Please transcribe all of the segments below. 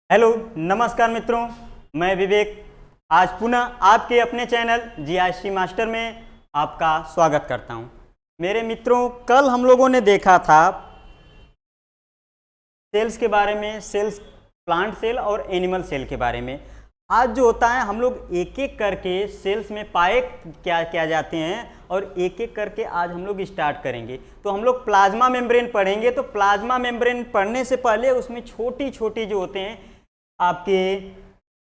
Hello नमस्कार मित्रों, मैं विवेक आज पुनः आपके अपने चैनल जीआईसी मास्टर में आपका स्वागत करता हूं। मेरे मित्रों, कल हम लोगों ने देखा था सेल्स के बारे में, सेल्स प्लांट सेल और एनिमल सेल के बारे में। आज जो होता है हम लोग एक एक करके सेल्स में पाए क्या जाते हैं और एक एक करके आज हम लोग स्टार्ट करेंगे। तो हम लोग प्लाज्मा मेम्ब्रेन पढ़ेंगे। तो प्लाज्मा मेम्ब्रेन पढ़ने से पहले उसमें छोटी छोटी जो होते हैं आपके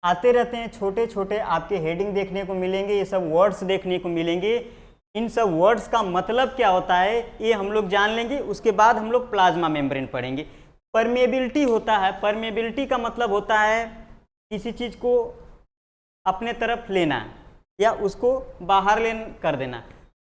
आते रहते हैं, छोटे छोटे आपके हेडिंग देखने को मिलेंगे, ये सब वर्ड्स देखने को मिलेंगे। इन सब वर्ड्स का मतलब क्या होता है ये हम लोग जान लेंगे। उसके बाद हम लोग प्लाज्मा मेम्ब्रेन पढ़ेंगे। परमेबिलिटी होता है, परमेबिलिटी का मतलब होता है किसी चीज़ को अपने तरफ लेना या उसको बाहर कर देना।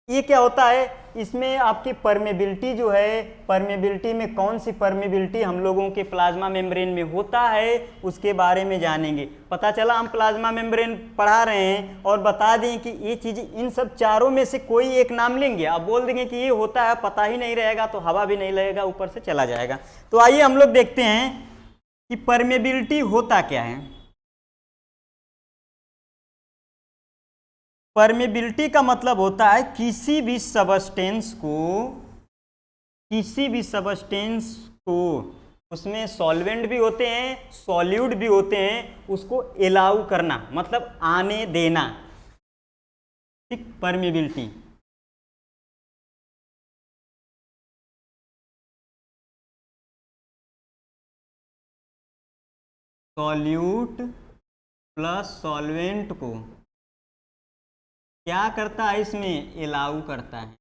ये क्या होता है, इसमें आपकी परमेबिलिटी जो है, परमेबिलिटी में कौन सी परमेबिलिटी हम लोगों के प्लाज्मा मेम्ब्रेन में होता है उसके बारे में जानेंगे। पता चला हम प्लाज्मा मेम्ब्रेन पढ़ा रहे हैं और बता दें कि ये चीज़, इन सब चारों में से कोई एक नाम लेंगे, आप बोल देंगे कि ये होता है, पता ही नहीं रहेगा तो हवा भी नहीं लगेगा, ऊपर से चला जाएगा। तो आइए हम लोग देखते हैं कि परमेबिलिटी होता क्या है। परमेबिलिटी का मतलब होता है किसी भी सबस्टेंस को उसमें सॉल्वेंट भी होते हैं, सॉल्यूट भी होते हैं, उसको एलाउ करना, मतलब आने देना। ठीक, परमेबिलिटी। सॉल्यूट प्लस सॉल्वेंट को क्या करता है, इसमें एलाउ करता है।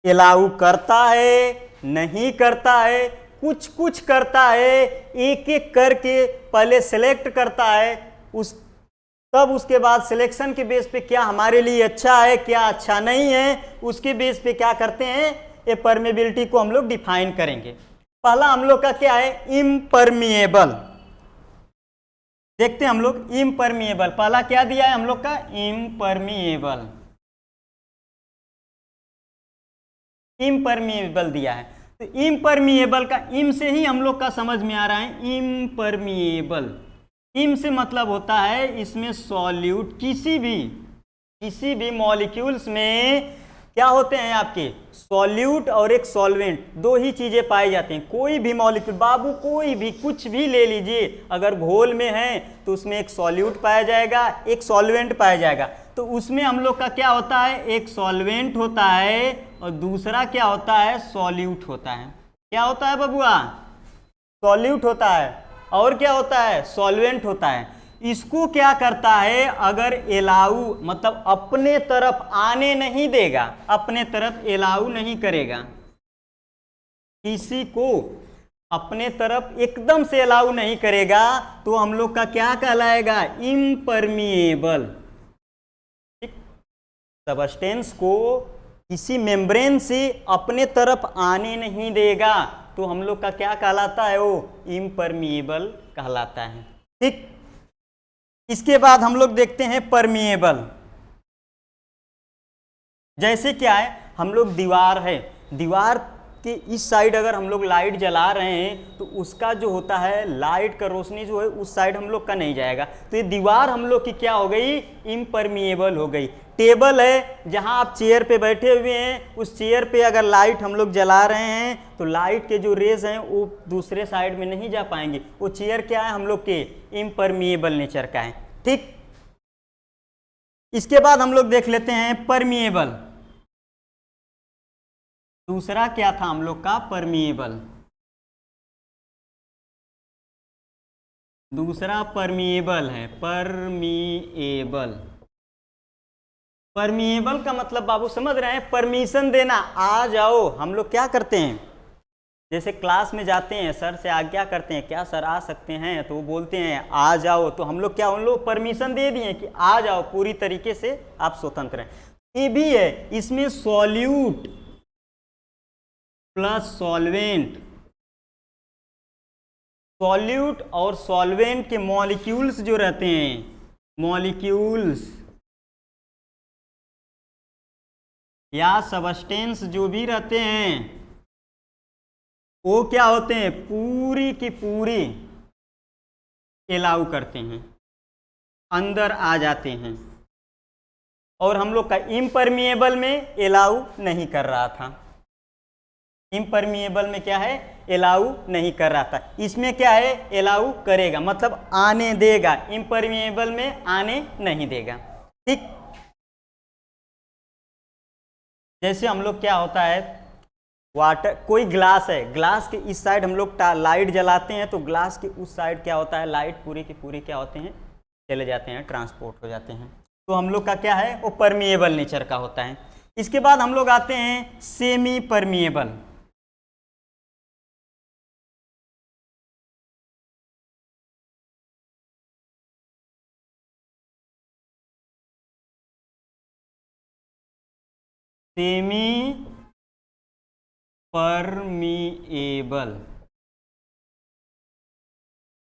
एलाउ करता है, नहीं करता है, कुछ कुछ करता है, एक एक करके पहले सेलेक्ट करता है, तब उसके बाद सिलेक्शन के बेस पे क्या हमारे लिए अच्छा है क्या अच्छा नहीं है, उसके बेस पे क्या करते हैं, ये परमेबिलिटी को हम लोग डिफाइन करेंगे। पहला हम लोग का क्या है, इम्परमिएबल। देखते हैं हम लोग इम्परमिएबल, पहला क्या दिया है हम लोग का, इम्परमिएबल। इम्परमिएबल दिया है। तो इम्परमिएबल का इम से ही हम लोग का समझ में आ रहा है, इम्परमिएबल। इम से मतलब होता है इसमें सॉल्यूट, किसी भी मॉलिक्यूल्स में क्या होते हैं आपके, सॉल्यूट और एक सॉल्वेंट, दो ही चीजें पाई जाती हैं। कोई भी मॉलिक्यूल बाबू, कोई भी कुछ भी ले लीजिए, अगर घोल में है तो उसमें एक सॉल्यूट पाया जाएगा, एक सॉल्वेंट पाया जाएगा। तो उसमें हम लोग का क्या होता है, एक सॉल्वेंट होता है और दूसरा क्या होता है, सॉल्यूट होता है। क्या होता है बबुआ, सॉल्यूट होता है, और क्या होता है, सॉल्वेंट होता है। इसको क्या करता है, अगर एलाऊ मतलब अपने तरफ आने नहीं देगा, अपने तरफ एलाऊ नहीं करेगा, किसी को अपने तरफ एकदम से अलाउ नहीं करेगा, तो हम लोग का क्या कहलाएगा, इम्परमिएबल। सबस्टेंस को किसी मेम्ब्रेन से अपने तरफ आने नहीं देगा तो हम लोग का क्या कहलाता है, वो इम्परमिएबल कहलाता है। ठीक, इसके बाद हम लोग देखते हैं परमिएबल। जैसे क्या है, हम लोग दीवार है, दीवार के इस साइड अगर हम लोग लाइट जला रहे हैं तो उसका जो होता है लाइट का रोशनी जो है उस साइड हम लोग का नहीं जाएगा, तो ये दीवार हम लोग की क्या हो गई, इम्परमिएबल हो गई। टेबल है, जहां आप चेयर पे बैठे हुए हैं, उस चेयर पे अगर लाइट हम लोग जला रहे हैं तो लाइट के जो रेज हैं वो दूसरे साइड में नहीं जा पाएंगे, वो चेयर क्या है, हम लोग के इम्परमिएबल नेचर का है। ठीक, इसके बाद हम लोग देख लेते हैं परमिएबल। दूसरा क्या था हम लोग का, परमिएबल। दूसरा परमिएबल है, परमिएबल। परमिएबल का मतलब बाबू समझ रहे हैं, परमिशन देना, आ जाओ। हम लोग क्या करते हैं, जैसे क्लास में जाते हैं, सर से आज्ञा करते हैं, क्या सर आ सकते हैं, तो वो बोलते हैं आ जाओ, तो हम लोग क्या, उन लोग परमिशन दे दिए कि आ जाओ, पूरी तरीके से आप स्वतंत्र हैं। ये भी है, इसमें सॉल्यूट प्लस सॉल्वेंट, सॉल्यूट और सॉल्वेंट के मॉलिक्यूल्स जो रहते हैं, मॉलिक्यूल्स या सबस्टेंस जो भी रहते हैं वो क्या होते हैं, पूरी की पूरी एलाउ करते हैं, अंदर आ जाते हैं, और हम लोग का इम्परमिएबल में एलाउ नहीं कर रहा था। इम्परमिएबल में क्या है, एलाउ नहीं कर रहा था। इसमें क्या है, एलाउ करेगा, मतलब आने देगा। इम्परमिएबल में आने नहीं देगा। ठीक, जैसे हम लोग क्या होता है, वाटर, कोई ग्लास है, ग्लास के इस साइड हम लोग लाइट जलाते हैं, तो ग्लास के उस साइड क्या होता है, लाइट पूरे के पूरे क्या होते हैं, चले जाते हैं, ट्रांसपोर्ट हो जाते हैं। तो हम लोग का क्या है, वो परमिएबल नेचर का होता है। इसके बाद हम लोग आते हैं semi permeable. Semi permeable,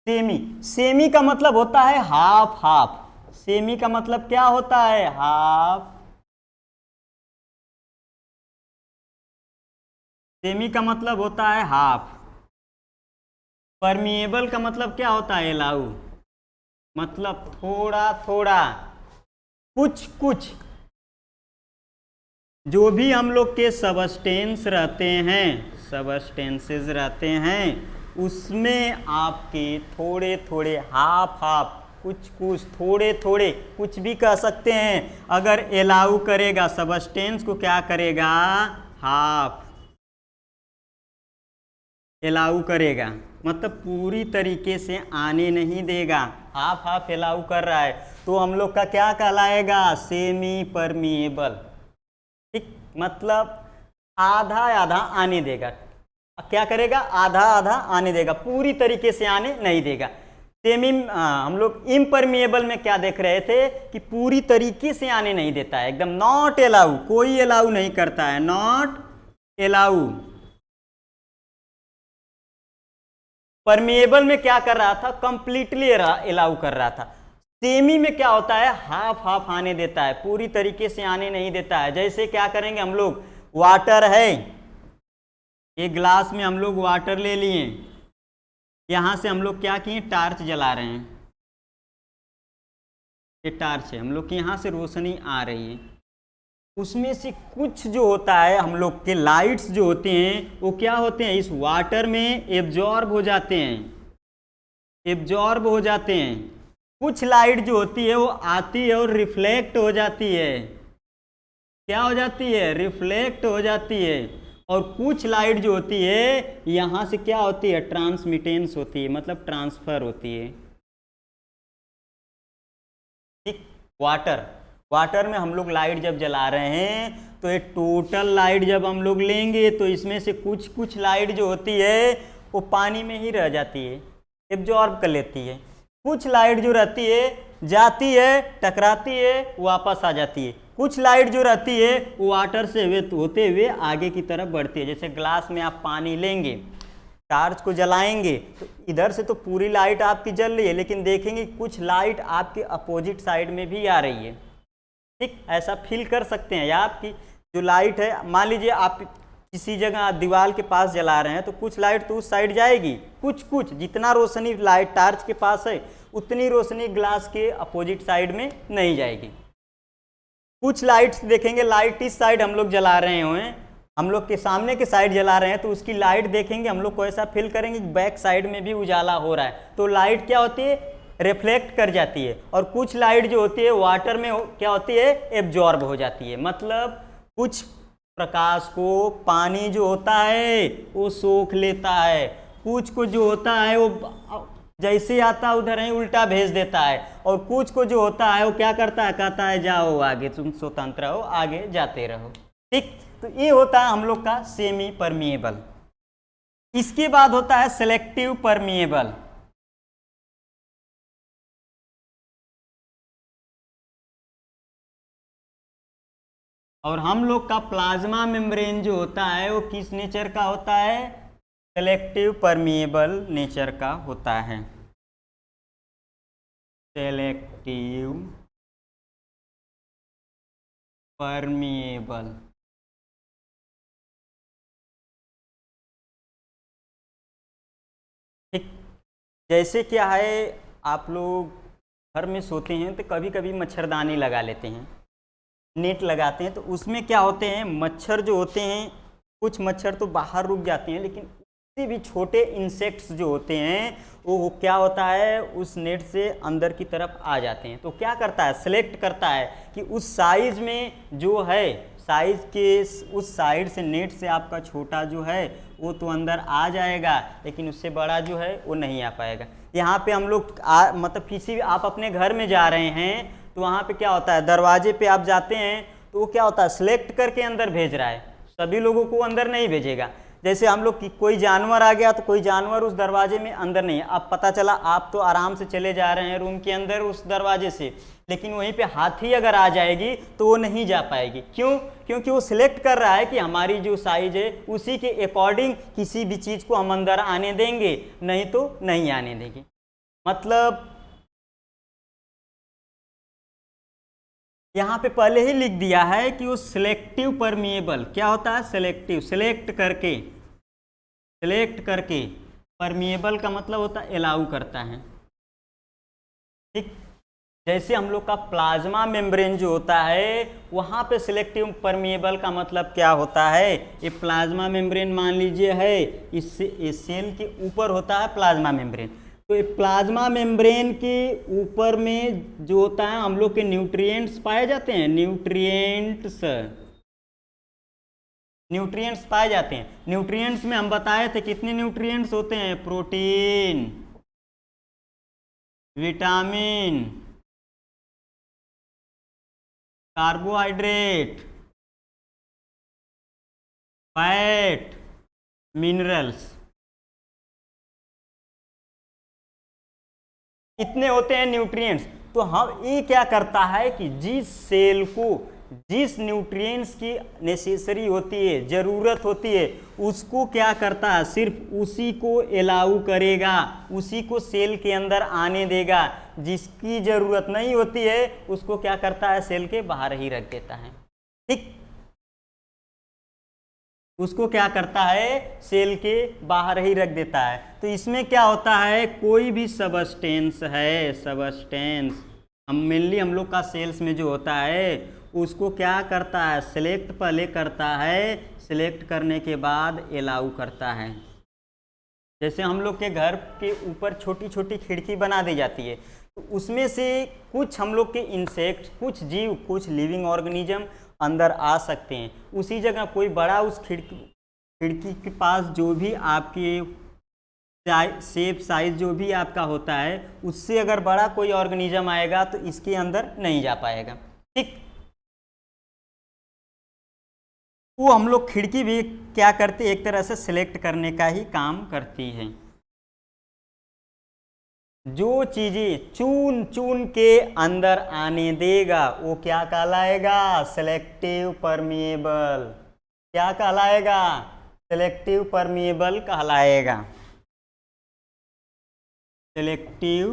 semi, semi का मतलब होता है हाफ हाफ। सेमी का मतलब क्या होता है, हाफ। सेमी का मतलब होता है हाफ। परमिएबल का मतलब क्या होता है, एलाउ, मतलब थोड़ा थोड़ा, कुछ कुछ। जो भी हम लोग के सबस्टेंस रहते हैं, सबस्टेंसेस रहते हैं, उसमें आपके थोड़े थोड़े, हाफ हाफ, कुछ कुछ, थोड़े थोड़े, कुछ भी कह सकते हैं। अगर एलाउ करेगा, सबस्टेंस को क्या करेगा, हाफ एलाउ करेगा, मतलब पूरी तरीके से आने नहीं देगा, हाफ हाफ एलाउ कर रहा है, तो हम लोग का क्या कहलाएगा, सेमी परमिएबल। ठीक, मतलब आधा आधा आने देगा। क्या करेगा, आधा आधा आने देगा, पूरी तरीके से आने नहीं देगा। सेमी, हम लोग इम्परमिएबल में क्या देख रहे थे कि पूरी तरीके से आने नहीं देता है, एकदम नॉट एलाउ, कोई एलाउ नहीं करता है, नॉट एलाउ। परमिएबल में क्या कर रहा था, कंप्लीटली एलाउ कर रहा था। सेमी में क्या होता है, हाफ हाफ आने देता है, पूरी तरीके से आने नहीं देता है। जैसे क्या करेंगे हम लोग, वाटर है, एक ग्लास में हम लोग वाटर ले लिए, यहां से हम लोग क्या किए, टार्च जला रहे हैं, ये टार्च है, हम लोग की यहां से रोशनी आ रही है, उसमें से कुछ जो होता है, हम लोग के लाइट्स जो होते हैं, वो क्या होते हैं, इस वाटर में एब्जॉर्ब हो जाते हैं, एब्जॉर्ब हो जाते हैं। कुछ लाइट जो होती है वो आती है और रिफ्लेक्ट हो जाती है, क्या हो जाती है, रिफ्लेक्ट हो जाती है। और कुछ लाइट जो होती है यहां से क्या होती है, ट्रांसमिटेंस होती है, मतलब ट्रांसफर होती है। ठीक, वाटर, वाटर में हम लोग लाइट जब जला रहे हैं, तो ये टोटल लाइट जब हम लोग लेंगे, तो इसमें से कुछ कुछ लाइट जो होती है वो पानी में ही रह जाती है, एब्जॉर्ब कर लेती है। कुछ लाइट जो रहती है जाती है, टकराती है, वापस आ जाती है। कुछ लाइट जो रहती है वो वाटर से होते हुए आगे की तरफ बढ़ती है। जैसे ग्लास में आप पानी लेंगे, टार्च को जलाएंगे, तो इधर से तो पूरी लाइट आपकी जल रही है, लेकिन देखेंगे कुछ लाइट आपके अपोजिट साइड में भी आ रही है। ठीक, ऐसा फील कर सकते हैं, या आपकी जो लाइट है, मान लीजिए आप किसी जगह दीवार के पास जला रहे हैं, तो कुछ लाइट तो उस साइड जाएगी, कुछ कुछ, जितना रोशनी लाइट टार्च के पास है उतनी रोशनी ग्लास के अपोजिट साइड में नहीं जाएगी। कुछ लाइट्स देखेंगे, लाइट इस साइड हम लोग जला रहे हैं, हम लोग के सामने के साइड जला रहे हैं, तो उसकी लाइट देखेंगे हम लोग को ऐसा फील करेंगे कि बैक साइड में भी उजाला हो रहा है, तो लाइट क्या होती है, रिफ्लेक्ट कर जाती है। और कुछ लाइट जो होती है वाटर में क्या होती है, एब्जॉर्ब हो जाती है, मतलब कुछ प्रकाश को पानी जो होता है वो सोख लेता है, कुछ को जो होता है वो जैसे आता उधर ही उल्टा भेज देता है, और कुछ को जो होता है वो क्या करता है, कहता है जाओ आगे, तुम स्वतंत्र हो, आगे जाते रहो। ठीक, तो ये होता है हम लोग का सेमी परमिएबल। इसके बाद होता है सेलेक्टिव परमिएबल। और हम लोग का प्लाज्मा मेम्ब्रेन जो होता है वो किस नेचर का होता है, सेलेक्टिव परमिएबल नेचर का होता है, सेलेक्टिव परमिएबल। ठीक, जैसे क्या है, आप लोग घर में सोते हैं तो कभी कभी मच्छरदानी लगा लेते हैं, नेट लगाते हैं, तो उसमें क्या होते हैं, मच्छर जो होते हैं, कुछ मच्छर तो बाहर रुक जाते हैं, लेकिन उससे भी छोटे इंसेक्ट्स जो होते हैं वो क्या होता है, उस नेट से अंदर की तरफ आ जाते हैं। तो क्या करता है, सेलेक्ट करता है कि उस साइज में जो है, साइज के उस साइड से नेट से आपका छोटा जो है वो तो अंदर आ जाएगा, लेकिन उससे बड़ा जो है वो नहीं आ पाएगा। यहाँ पे हम लोग मतलब किसी भी आप अपने घर में जा रहे हैं तो वहाँ पे क्या होता है, दरवाजे पे आप जाते हैं तो वो क्या होता है, सेलेक्ट करके अंदर भेज रहा है, सभी लोगों को अंदर नहीं भेजेगा। जैसे हम लोग की कोई जानवर आ गया तो कोई जानवर उस दरवाजे में अंदर नहीं है, अब पता चला आप तो आराम से चले जा रहे हैं रूम के अंदर उस दरवाजे से, लेकिन वहीं पे हाथी अगर आ जाएगी तो वो नहीं जा पाएगी। क्यों? क्योंकि वो सिलेक्ट कर रहा है कि हमारी जो साइज है उसी के अकॉर्डिंग किसी भी चीज़ को हम अंदर आने देंगे, नहीं तो नहीं आने देंगे। मतलब यहाँ पे पहले ही लिख दिया है कि वो सिलेक्टिव परमिएबल क्या होता है, सिलेक्टिव, सिलेक्ट करके परमिएबल का मतलब होता है अलाउ करता है। ठीक, जैसे हम लोग का प्लाज्मा मेम्ब्रेन जो होता है वहाँ पे सिलेक्टिव परमिएबल का मतलब क्या होता है, ये प्लाज्मा मेम्ब्रेन मान लीजिए है, इससे सेल के ऊपर होता है प्लाज्मा मेम्ब्रेन, तो ये प्लाज्मा मेम्ब्रेन के ऊपर में जो होता है हम लोग के न्यूट्रिएंट्स पाए जाते हैं, न्यूट्रिएंट्स पाए जाते हैं। न्यूट्रिएंट्स में हम बताए थे कितने न्यूट्रिएंट्स होते हैं, protein, vitamin, carbohydrate, fat, minerals, इतने होते हैं न्यूट्रिएंट्स। तो हम ये क्या करता है कि जिस सेल को जिस न्यूट्रिएंट्स की नेसेसरी होती है, ज़रूरत होती है, उसको क्या करता है, सिर्फ उसी को अलाउ करेगा, उसी को सेल के अंदर आने देगा। जिसकी ज़रूरत नहीं होती है उसको क्या करता है, सेल के बाहर ही रख देता है। ठीक, उसको क्या करता है, सेल के बाहर ही रख देता है। तो इसमें क्या होता है, कोई भी सबस्टेंस है, सबस्टेंस हम मेनली हम लोग का सेल्स में जो होता है उसको क्या करता है, सिलेक्ट पहले करता है, सिलेक्ट करने के बाद अलाउ करता है। जैसे हम लोग के घर के ऊपर छोटी छोटी खिड़की बना दी जाती है, तो उसमें से कुछ हम लोग के इंसेक्ट, कुछ जीव, कुछ लिविंग ऑर्गेनिज्म अंदर आ सकते हैं। उसी जगह कोई बड़ा उस खिड़की के पास जो भी आपके शेप साइज जो भी आपका होता है उससे अगर बड़ा कोई ऑर्गेनिज्म आएगा तो इसके अंदर नहीं जा पाएगा। ठीक, वो हम लोग खिड़की भी क्या करते, एक तरह से सिलेक्ट करने का ही काम करती है। जो चीजें चुन चुन के अंदर आने देगा वो क्या कहलाएगा, सेलेक्टिव परमिएबल। क्या कहलाएगा, सेलेक्टिव परमिएबल कहलाएगा, सेलेक्टिव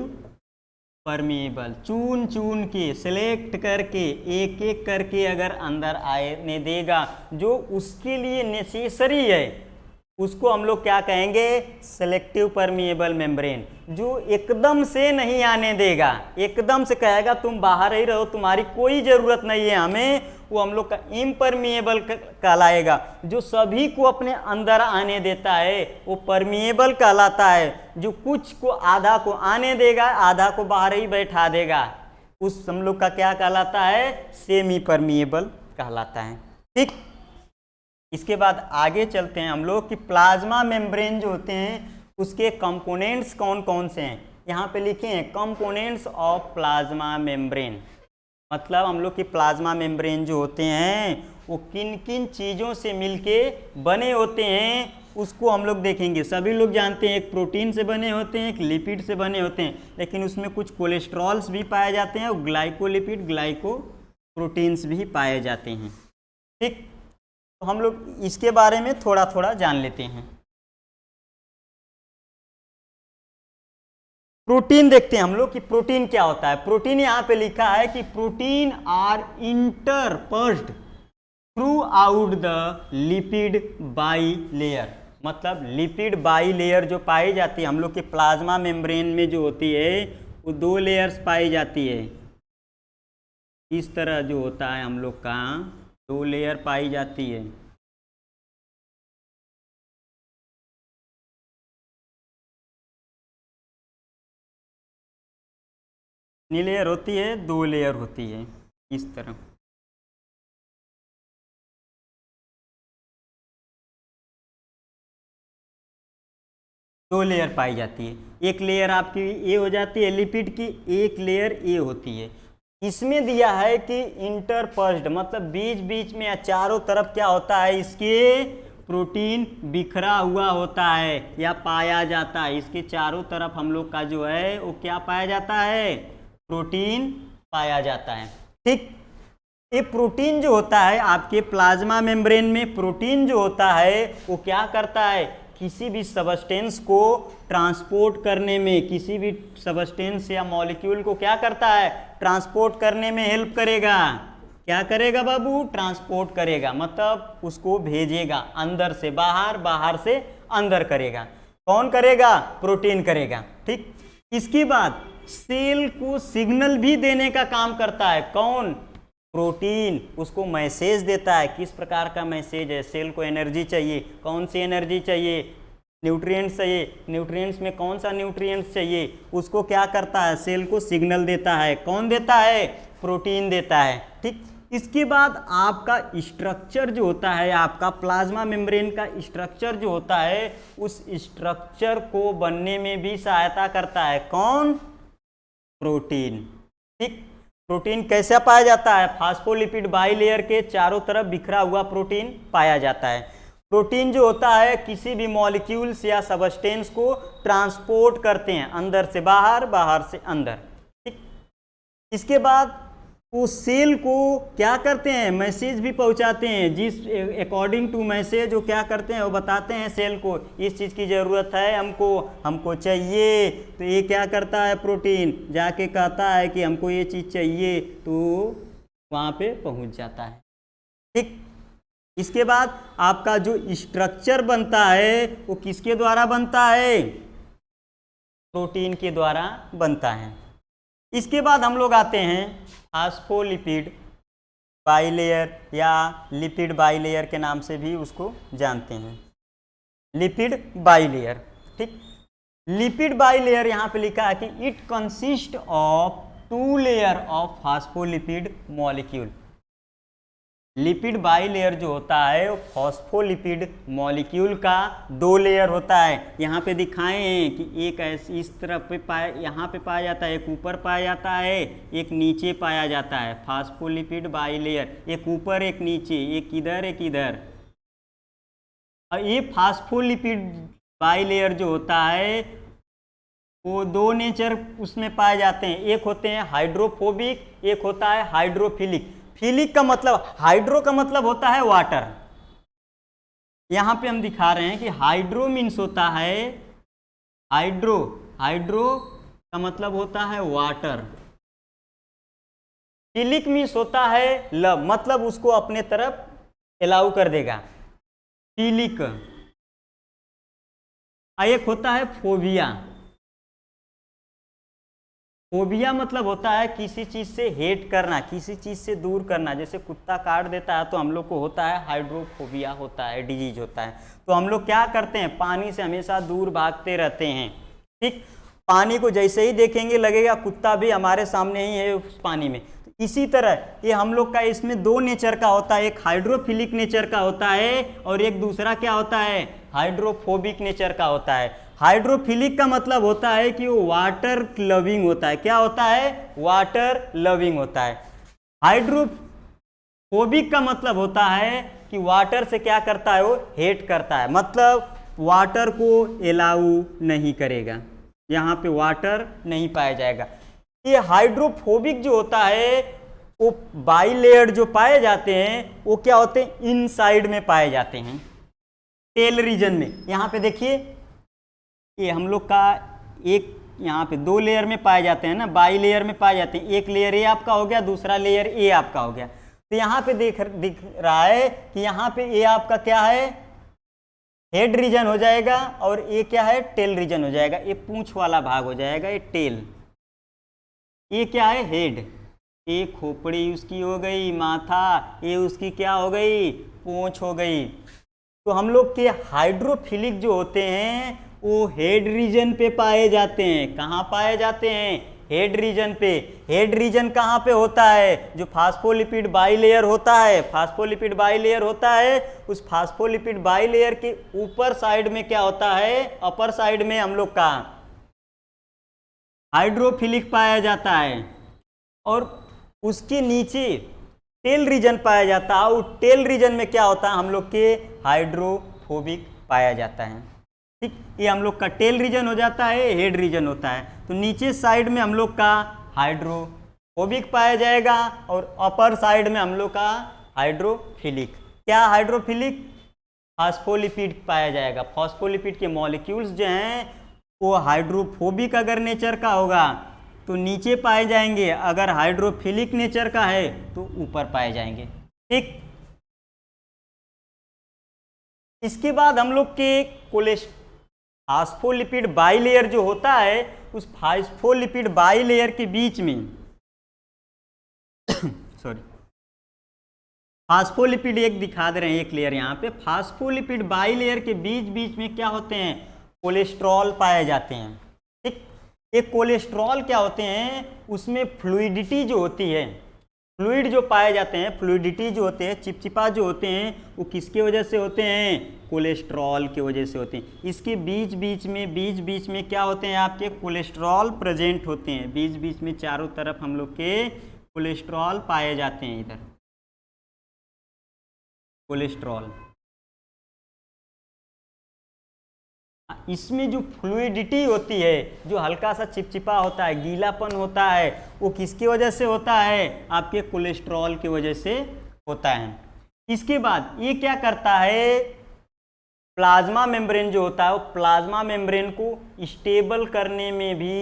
परमिएबल। चुन चुन के, सिलेक्ट करके, एक एक करके अगर अंदर आने देगा, जो उसके लिए नेसेसरी है उसको हम लोग क्या कहेंगे, सेलेक्टिव परमिएबल मेम्ब्रेन। जो एकदम से नहीं आने देगा, एकदम से कहेगा तुम बाहर ही रहो, तुम्हारी कोई ज़रूरत नहीं है हमें, वो हम लोग का इम्परमिएबल कहलाएगा। जो सभी को अपने अंदर आने देता है वो परमिएबल कहलाता है। जो कुछ को, आधा को आने देगा, आधा को बाहर ही बैठा देगा, उस हम लोग का क्या कहलाता है, सेमी परमिएबल कहलाता है। ठीक, इसके बाद आगे चलते हैं हम लोग कि प्लाज्मा मेम्ब्रेन जो होते हैं उसके कंपोनेंट्स कौन कौन से हैं। यहाँ पे लिखे हैं कंपोनेंट्स ऑफ प्लाज्मा मेम्ब्रेन, मतलब हम लोग की प्लाज्मा मेम्ब्रेन जो होते हैं वो किन किन चीज़ों से मिलके बने होते हैं उसको हम लोग देखेंगे। सभी लोग जानते हैं एक प्रोटीन से बने होते हैं, एक लिपिड से बने होते हैं, लेकिन उसमें कुछ कोलेस्ट्रॉल्स भी पाए जाते हैं और ग्लाइकोलिपिड, ग्लाइकोप्रोटीन्स भी पाए जाते हैं। ठीक, तो हम लोग इसके बारे में थोड़ा थोड़ा जान लेते हैं। प्रोटीन देखते हैं हम लोग कि प्रोटीन क्या होता है। प्रोटीन यहाँ पे लिखा है कि protein are interspersed throughout the lipid bilayer, मतलब लिपिड बाई लेयर जो पाई जाती है हम लोग के प्लाज्मा मेम्ब्रेन में जो होती है वो 2 लेयर्स पाई जाती है। इस तरह जो होता है हम लोग का 2 लेयर पाई जाती है। कितनी लेयर होती है? 2 लेयर होती है इस तरह। दो लेयर पाई जाती है। एक लेयर आपकी ये हो जाती है लिपिड की, एक लेयर ये होती है। इसमें दिया है कि इंटरपर्स्ड मतलब बीच बीच में या चारों तरफ क्या होता है, इसके प्रोटीन बिखरा हुआ होता है या पाया जाता है। इसके चारों तरफ हम लोग का जो है वो क्या पाया जाता है? प्रोटीन पाया जाता है। ठीक, ये प्रोटीन जो होता है आपके प्लाज्मा मेम्ब्रेन में, प्रोटीन जो होता है वो क्या करता है? किसी भी सबस्टेंस को ट्रांसपोर्ट करने में, किसी भी सबस्टेंस या मॉलिक्यूल को क्या करता है? ट्रांसपोर्ट करने में हेल्प करेगा। क्या करेगा बाबू? ट्रांसपोर्ट करेगा, मतलब उसको भेजेगा अंदर से बाहर, बाहर से अंदर करेगा। कौन करेगा? प्रोटीन करेगा। ठीक, इसके बाद सेल को सिग्नल भी देने का काम करता है। कौन? प्रोटीन। उसको मैसेज देता है। किस प्रकार का मैसेज है? सेल को एनर्जी चाहिए। कौन सी एनर्जी चाहिए? न्यूट्रिएंट्स चाहिए। न्यूट्रिएंट्स में कौन सा न्यूट्रिएंट्स चाहिए? उसको क्या करता है? सेल को सिग्नल देता है। कौन देता है? प्रोटीन देता है। ठीक, इसके बाद आपका स्ट्रक्चर जो होता है, आपका प्लाज्मा मेम्ब्रेन का स्ट्रक्चर जो होता है, उस स्ट्रक्चर को बनने में भी सहायता करता है। कौन? प्रोटीन। ठीक, प्रोटीन कैसे पाया जाता है? फास्फोलिपिड बाइलेयर के चारों तरफ बिखरा हुआ प्रोटीन पाया जाता है। प्रोटीन जो होता है किसी भी मॉलिक्यूल्स या सबस्टेंस को ट्रांसपोर्ट करते हैं, अंदर से बाहर, बाहर से अंदर। ठीक, इसके बाद वो सेल को क्या करते हैं? मैसेज भी पहुंचाते हैं। जिस अकॉर्डिंग टू मैसेज वो क्या करते हैं? वो बताते हैं सेल को इस चीज़ की ज़रूरत है, हमको चाहिए। तो ये क्या करता है? प्रोटीन जाके कहता है कि हमको ये चीज़ चाहिए, तो वहाँ पे पहुँच जाता है। ठीक, इसके बाद आपका जो स्ट्रक्चर बनता है वो किसके द्वारा बनता है? प्रोटीन के द्वारा बनता है। इसके बाद हम लोग आते हैं फास्फोलिपिड बाइलेयर या लिपिड बाइलेयर के नाम से भी उसको जानते हैं, लिपिड बाइलेयर। ठीक, लिपिड बाइलेयर यहाँ पे लिखा है कि it consist of 2 layer of phospholipid molecule. Lipid bilayer जो होता है वो फॉस्फोलिपिड मॉलिक्यूल का 2 लेयर होता है। यहाँ पे दिखाए हैं कि एक ऐसे इस तरफ पे यहाँ पे पाया जाता है, एक ऊपर पाया जाता है, एक नीचे पाया जाता है। फास्फोलिपिड बाइलेयर, एक ऊपर एक नीचे, एक इधर एक इधर। और ये फास्फोलिपिड बाइलेयर जो होता है वो 2 नेचर उसमें पाए जाते हैं। एक होते हैं हाइड्रोफोबिक, एक होता है हाइड्रोफिलिक। फिलिक का मतलब, हाइड्रो का मतलब होता है वाटर। यहां पे हम दिखा रहे हैं कि हाइड्रो मीन्स होता है हाइड्रो, हाइड्रो का मतलब होता है वाटर। फिलिक मीन्स होता है लव, मतलब उसको अपने तरफ अलाउ कर देगा, फिलिक। एक होता है फोबिया। फोबिया मतलब होता है किसी चीज़ से हेट करना, किसी चीज़ से दूर करना। जैसे कुत्ता काट देता है तो हम लोग को होता है हाइड्रोफोबिया, होता है डिजीज होता है। तो हम लोग क्या करते हैं? पानी से हमेशा दूर भागते रहते हैं। ठीक, पानी को जैसे ही देखेंगे लगेगा कुत्ता भी हमारे सामने ही है उस पानी में। इसी तरह ये हम लोग का इसमें 2 नेचर का होता है, एक हाइड्रोफिलिक नेचर का होता है और एक दूसरा क्या होता है? हाइड्रोफोबिक नेचर का होता है। हाइड्रोफिलिक का मतलब होता है कि वो वाटर लविंग होता है। क्या होता है? वाटर लविंग होता है। हाइड्रोफोबिक का मतलब होता है कि वाटर से क्या करता है? वो हेट करता है, मतलब वाटर को अलाउ नहीं करेगा, यहाँ पे वाटर नहीं पाया जाएगा। ये हाइड्रोफोबिक जो होता है वो बाइलेयर जो पाए जाते हैं वो क्या होते हैं? इनसाइड में पाए जाते हैं, टेल रीजन में। यहाँ पे देखिए ये हम लोग का एक यहाँ पे 2 लेयर में पाए जाते हैं ना, बाई लेयर में पाए जाते हैं। एक लेयर ए आपका हो गया, दूसरा लेयर ए आपका हो गया। तो यहाँ पे दिख रहा है कि यहाँ पे ए आपका क्या है? हेड रीजन हो जाएगा और ए क्या है? टेल रीजन हो जाएगा। ये पूंछ वाला भाग हो जाएगा, ये टेल। ये क्या है, हेड, ये खोपड़ी उसकी हो गई, माथा, ये उसकी क्या हो गई, पूंछ हो गई। तो हम लोग के हाइड्रोफिलिक जो होते हैं वो हेड रीजन पे पाए जाते हैं। कहाँ पाए जाते हैं, हेड रीजन पे। हेड रीजन कहाँ पे होता है, जो फास्फोलिपिड बाइलेयर होता है, फास्फोलिपिड बाइलेयर होता है, उस फास्फोलिपिड बाइलेयर के ऊपर साइड में क्या होता है, अपर साइड में हम लोग का हाइड्रोफिलिक पाया जाता है, और उसके नीचे टेल रीजन पाया जाता है, और टेल रीजन में क्या होता है, हम लोग के हाइड्रोफोबिक पाया जाता है। ठीक, ये हम लोग का टेल रीजन हो जाता है, हेड रीजन होता है। तो नीचे साइड में हम लोग का हाइड्रोफोबिक पाया जाएगा, और अपर साइड में हम लोग का हाइड्रोफिलिक। क्या हाइड्रोफिलिक, फास्फोलिपिड पाया जाएगा। फास्फोलिपिड के मॉलिक्यूल्स जो हैं वो हाइड्रोफोबिक अगर नेचर का होगा तो नीचे पाए जाएंगे, अगर हाइड्रोफिलिक नेचर का है तो ऊपर पाए जाएंगे। ठीक, इसके बाद हम लोग के फास्फोलिपिड बाइलेयर जो होता है, उस फास्फोलिपिड बाइलेयर के बीच में सॉरी, फास्फोलिपिड एक दिखा दे रहे हैं, एक लेयर यहाँ पे। फास्फोलिपिड बाइलेयर के बीच बीच में क्या होते हैं, कोलेस्ट्रॉल पाए जाते हैं। ठीक, ये कोलेस्ट्रॉल क्या होते हैं, उसमें फ्लूइडिटी जो होती है, फ्लूइड जो पाए जाते हैं, फ्लूइडिटी जो होते हैं, चिपचिपा जो होते हैं, वो किसकी वजह से होते हैं, कोलेस्ट्रॉल की वजह से होते हैं। इसके बीच बीच में क्या होते हैं, आपके कोलेस्ट्रॉल प्रेजेंट होते हैं। बीच बीच में चारों तरफ हम लोग के कोलेस्ट्रॉल पाए जाते हैं। इधर कोलेस्ट्रॉल, इसमें जो फ्लूइडिटी होती है, जो हल्का सा चिपचिपा होता है, गीलापन होता है, वो किसकी वजह से होता है, आपके कोलेस्ट्रॉल की वजह से होता है। इसके बाद ये क्या करता है, प्लाज्मा मेम्ब्रेन जो होता है, वो प्लाज्मा मेम्ब्रेन को स्टेबल करने में भी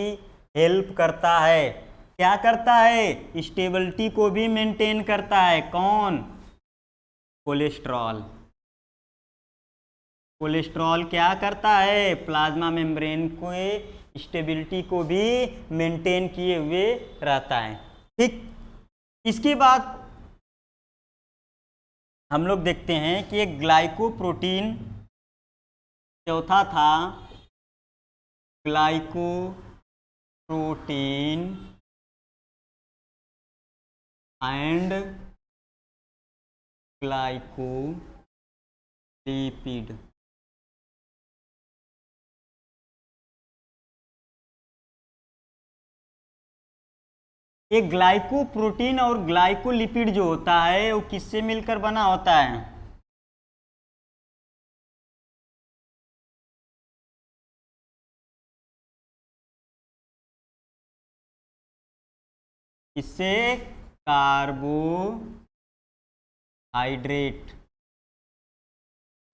हेल्प करता है। क्या करता है, स्टेबिलिटी को भी मेंटेन करता है। कौन, कोलेस्ट्रॉल। कोलेस्ट्रॉल क्या करता है, प्लाज्मा मेम्ब्रेन को स्टेबिलिटी को भी मेंटेन किए हुए रहता है। ठीक, इसके बाद हम लोग देखते हैं कि एक ग्लाइकोप्रोटीन, चौथा था ग्लाइकोप्रोटीन एंड ग्लाइकोलिपिड। ये ग्लाइकोप्रोटीन और ग्लाइकोलिपिड जो होता है वो किससे मिलकर बना होता है, इससे कार्बोहाइड्रेट।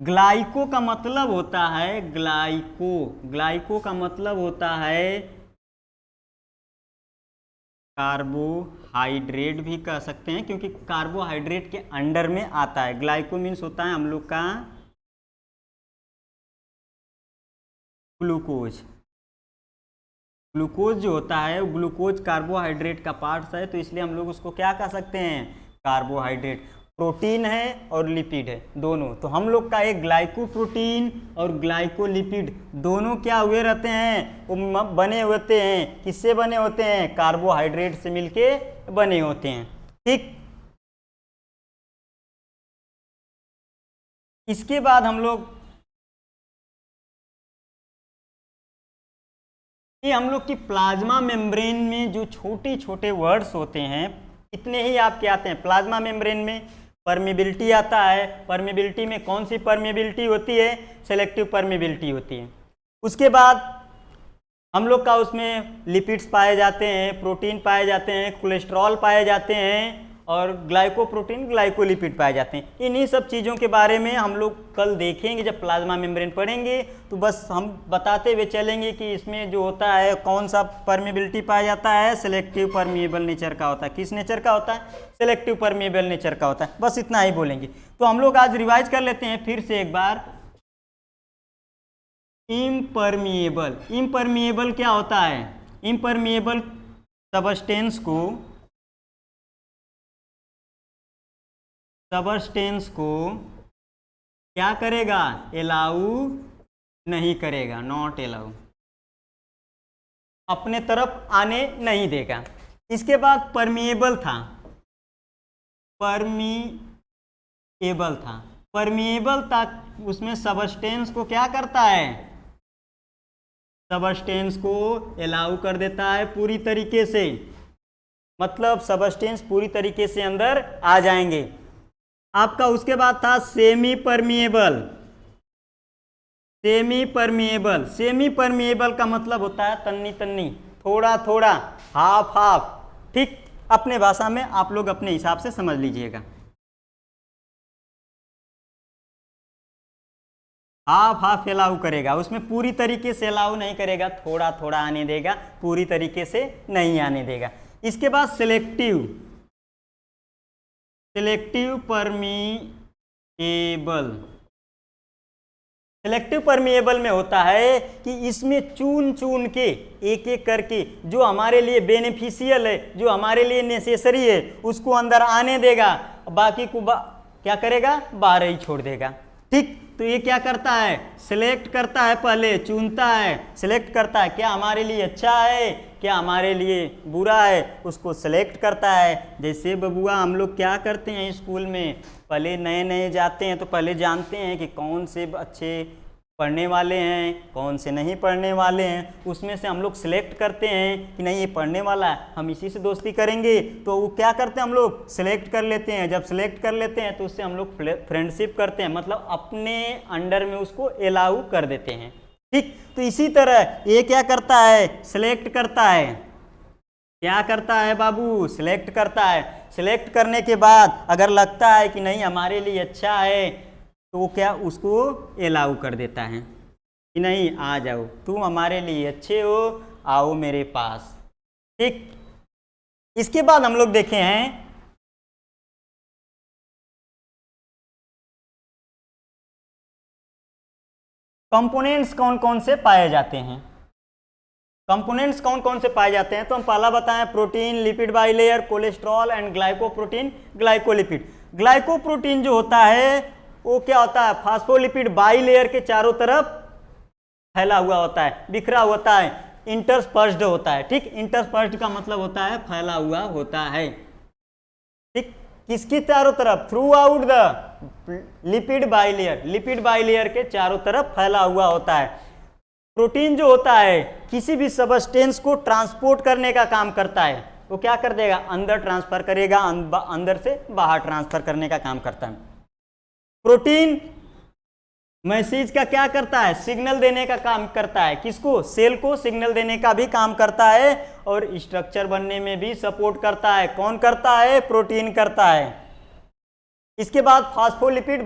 ग्लाइको का मतलब होता है, ग्लाइको का मतलब होता है कार्बोहाइड्रेट भी कह सकते हैं, क्योंकि कार्बोहाइड्रेट के अंडर में आता है। ग्लाइको मीन्स होता है हम लोग का ग्लूकोज। ग्लूकोज जो होता है वो ग्लूकोज कार्बोहाइड्रेट का पार्ट है, तो इसलिए हम लोग उसको क्या कह सकते हैं, कार्बोहाइड्रेट। प्रोटीन है और लिपिड है दोनों, तो हम लोग का एक ग्लाइकोप्रोटीन और ग्लाइकोलिपिड दोनों क्या हुए रहते हैं, वो बने होते हैं। किससे बने होते हैं, कार्बोहाइड्रेट से मिलके बने होते हैं। ठीक, इसके बाद हम लोग ये हम लोग की प्लाज्मा मेम्ब्रेन में जो छोटे छोटे वर्ड्स होते हैं, इतने ही आपके आते हैं। प्लाज्मा मेम्ब्रेन में परमिबिलिटी आता है, परमिबिलिटी में कौन सी परमिबिलिटी होती है, सेलेक्टिव परमिबिलिटी होती है। उसके बाद हम लोग का उसमें लिपिड्स पाए जाते हैं, प्रोटीन पाए जाते हैं, कोलेस्ट्रॉल पाए जाते हैं, और ग्लाइकोप्रोटीन ग्लाइकोलिपिड पाए जाते हैं। इन्हीं सब चीज़ों के बारे में हम लोग कल देखेंगे जब प्लाज्मा मेम्ब्रेन पढ़ेंगे। तो बस हम बताते हुए चलेंगे कि इसमें जो होता है कौन सा परमिबिलिटी पाया जाता है, सेलेक्टिव परमिएबल नेचर का होता है। किस नेचर का होता है, सेलेक्टिव परमिएबल नेचर का होता है। बस इतना ही बोलेंगे। तो हम लोग आज रिवाइज कर लेते हैं फिर से एक बार। इम्परमिएबल, इम्परमिएबल क्या होता है, इम्परमिएबल सबस्टेंस को क्या करेगा, एलाउ नहीं करेगा, नॉट एलाउ, अपने तरफ आने नहीं देगा। इसके बाद परमिएबल था, परमिएबल था, उसमें सबस्टेंस को क्या करता है, सबस्टेंस को एलाउ कर देता है पूरी तरीके से, मतलब सबस्टेंस पूरी तरीके से अंदर आ जाएंगे आपका। उसके बाद था सेमी परमिएबल, सेमी परमिएबल का मतलब होता है तन्नी तन्नी, थोड़ा थोड़ा, हाफ हाफ, ठीक। अपने भाषा में आप लोग अपने हिसाब से समझ लीजिएगा। हाफ हाफ एलाउ करेगा, उसमें पूरी तरीके से एलाउ नहीं करेगा, थोड़ा थोड़ा आने देगा, पूरी तरीके से नहीं आने देगा। इसके बाद सिलेक्टिव परमिएबल में होता है कि इसमें चुन चुन के एक एक करके जो हमारे लिए बेनिफिशियल है, जो हमारे लिए नेसेसरी है, उसको अंदर आने देगा, बाकी को क्या करेगा, बाहर ही छोड़ देगा, ठीक। तो ये क्या करता है, सिलेक्ट करता है, पहले चुनता है, सिलेक्ट करता है, क्या हमारे लिए अच्छा है, क्या हमारे लिए बुरा है, उसको सिलेक्ट करता है। जैसे बबुआ हम लोग क्या करते हैं स्कूल में, पहले नए नए जाते हैं तो पहले जानते हैं कि कौन से अच्छे पढ़ने वाले हैं, कौन से नहीं पढ़ने वाले हैं, उसमें से हम लोग सिलेक्ट करते हैं कि नहीं ये पढ़ने वाला है, हम इसी से दोस्ती करेंगे। तो वो क्या करते हैं, हम लोग सिलेक्ट कर लेते हैं, जब सिलेक्ट कर लेते हैं तो उससे हम लोग फ्रेंडशिप करते हैं, मतलब अपने अंडर में उसको एलाउ कर देते हैं, ठीक। तो इसी तरह ये क्या करता है, सिलेक्ट करता है, क्या करता है बाबू, सिलेक्ट करता है। सिलेक्ट करने के बाद अगर लगता है कि नहीं हमारे लिए अच्छा है तो वो क्या, उसको एलाउ कर देता है कि नहीं आ जाओ, तुम हमारे लिए अच्छे हो, आओ मेरे पास, ठीक। इसके बाद हम लोग देखे हैं कंपोनेंट्स कौन कौन से पाए जाते हैं, कंपोनेंट्स कौन कौन से पाए जाते हैं। तो हम पहला बताएं, protein, lipid bilayer, cholesterol and glycoprotein, glycolipid. Glycoprotein जो होता है वो क्या होता है, फास्फोलिपिड बाइलेयर के चारों तरफ फैला हुआ होता है, बिखरा होता है, इंटरस्पर्स्ड होता है, ठीक। इंटरस्पर्स्ड का मतलब होता है फैला हुआ होता है, ठीक। किसकी चारों तरफ, through out the lipid bilayer के चारों तरफ फैला हुआ होता है। प्रोटीन जो होता है किसी भी सबस्टेंस को ट्रांसपोर्ट करने का काम करता है, वो क्या कर देगा, अंदर ट्रांसफर करेगा, अंदर से बाहर ट्रांसफर करने का काम करता है। प्रोटीन मैसेज का क्या करता है, सिग्नल देने का काम करता है, किसको, सेल को सिग्नल देने का भी काम करता है, और स्ट्रक्चर बनने में भी सपोर्ट करता है। कौन करता है, प्रोटीन करता है। इसके बाद फास्फोलिपिड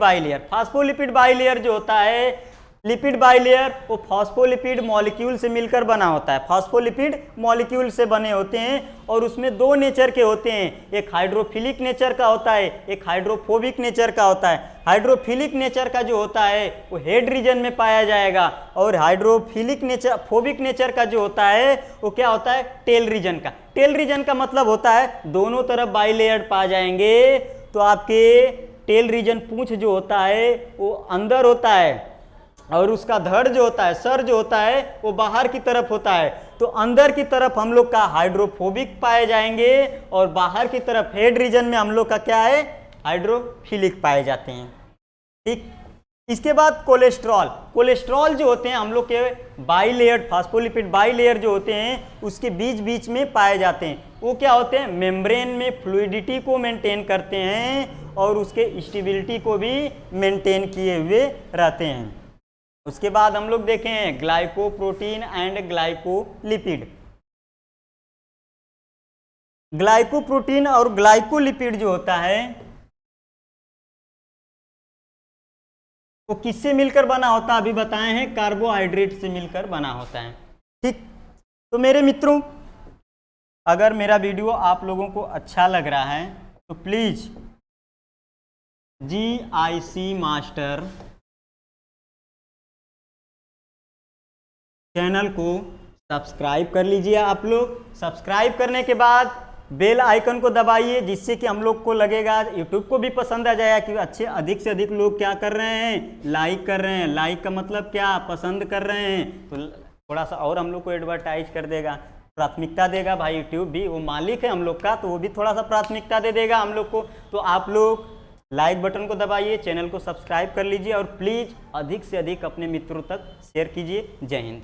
बाइलेयर जो होता है, लिपिड बाइलेयर वो फास्फोलिपिड मॉलिक्यूल से मिलकर बना होता है, फास्फोलिपिड मॉलिक्यूल से बने होते हैं, और उसमें दो नेचर के होते हैं, एक हाइड्रोफिलिक नेचर का होता है, एक हाइड्रोफोबिक नेचर का होता है। हाइड्रोफिलिक नेचर का जो होता है वो हेड रीजन में पाया जाएगा, और फोबिक नेचर का जो होता है वो क्या होता है, टेल रीजन का। टेल रीजन का मतलब होता है दोनों तरफ बाइलेयर्ड पा जाएंगे, तो आपके टेल रीजन पूंछ जो होता है वो अंदर होता है, और उसका धड़ जो होता है, सर जो होता है वो बाहर की तरफ होता है। तो अंदर की तरफ हम लोग का हाइड्रोफोबिक पाए जाएंगे, और बाहर की तरफ हेड रीजन में हम लोग का क्या है, हाइड्रोफिलिक पाए जाते हैं, ठीक। इसके बाद कोलेस्ट्रॉल जो होते हैं हम लोग के बाइलेयर्ड, फास्फोलिपिड बाइलेयर जो होते हैं उसके बीच बीच में पाए जाते हैं। वो क्या होते हैं, मेम्ब्रेन में फ्लूइडिटी को मेंटेन करते हैं, और उसके स्टेबिलिटी को भी मेंटेन किए हुए रहते हैं। उसके बाद हम लोग देखें हैं ग्लाइकोप्रोटीन एंड ग्लाइकोलिपिड। ग्लाइकोप्रोटीन और ग्लाइकोलिपिड जो होता है वो किससे मिलकर बना होता है, अभी बताए हैं, कार्बोहाइड्रेट से मिलकर बना होता है, ठीक। तो मेरे मित्रों, अगर मेरा वीडियो आप लोगों को अच्छा लग रहा है तो प्लीज GIC मास्टर चैनल को सब्सक्राइब कर लीजिए आप लोग। सब्सक्राइब करने के बाद बेल आइकन को दबाइए, जिससे कि हम लोग को लगेगा, यूट्यूब को भी पसंद आ जाएगा कि अच्छे अधिक से अधिक लोग क्या कर रहे हैं, लाइक कर रहे हैं। लाइक का मतलब क्या, पसंद कर रहे हैं, तो थोड़ा सा और हम लोग को एडवर्टाइज कर देगा, प्राथमिकता देगा भाई। यूट्यूब भी वो मालिक है हम लोग का, तो वो भी थोड़ा सा प्राथमिकता दे देगा हम लोग को। तो आप लोग लाइक बटन को दबाइए, चैनल को सब्सक्राइब कर लीजिए और प्लीज़ अधिक से अधिक अपने मित्रों तक शेयर कीजिए। जय हिंद।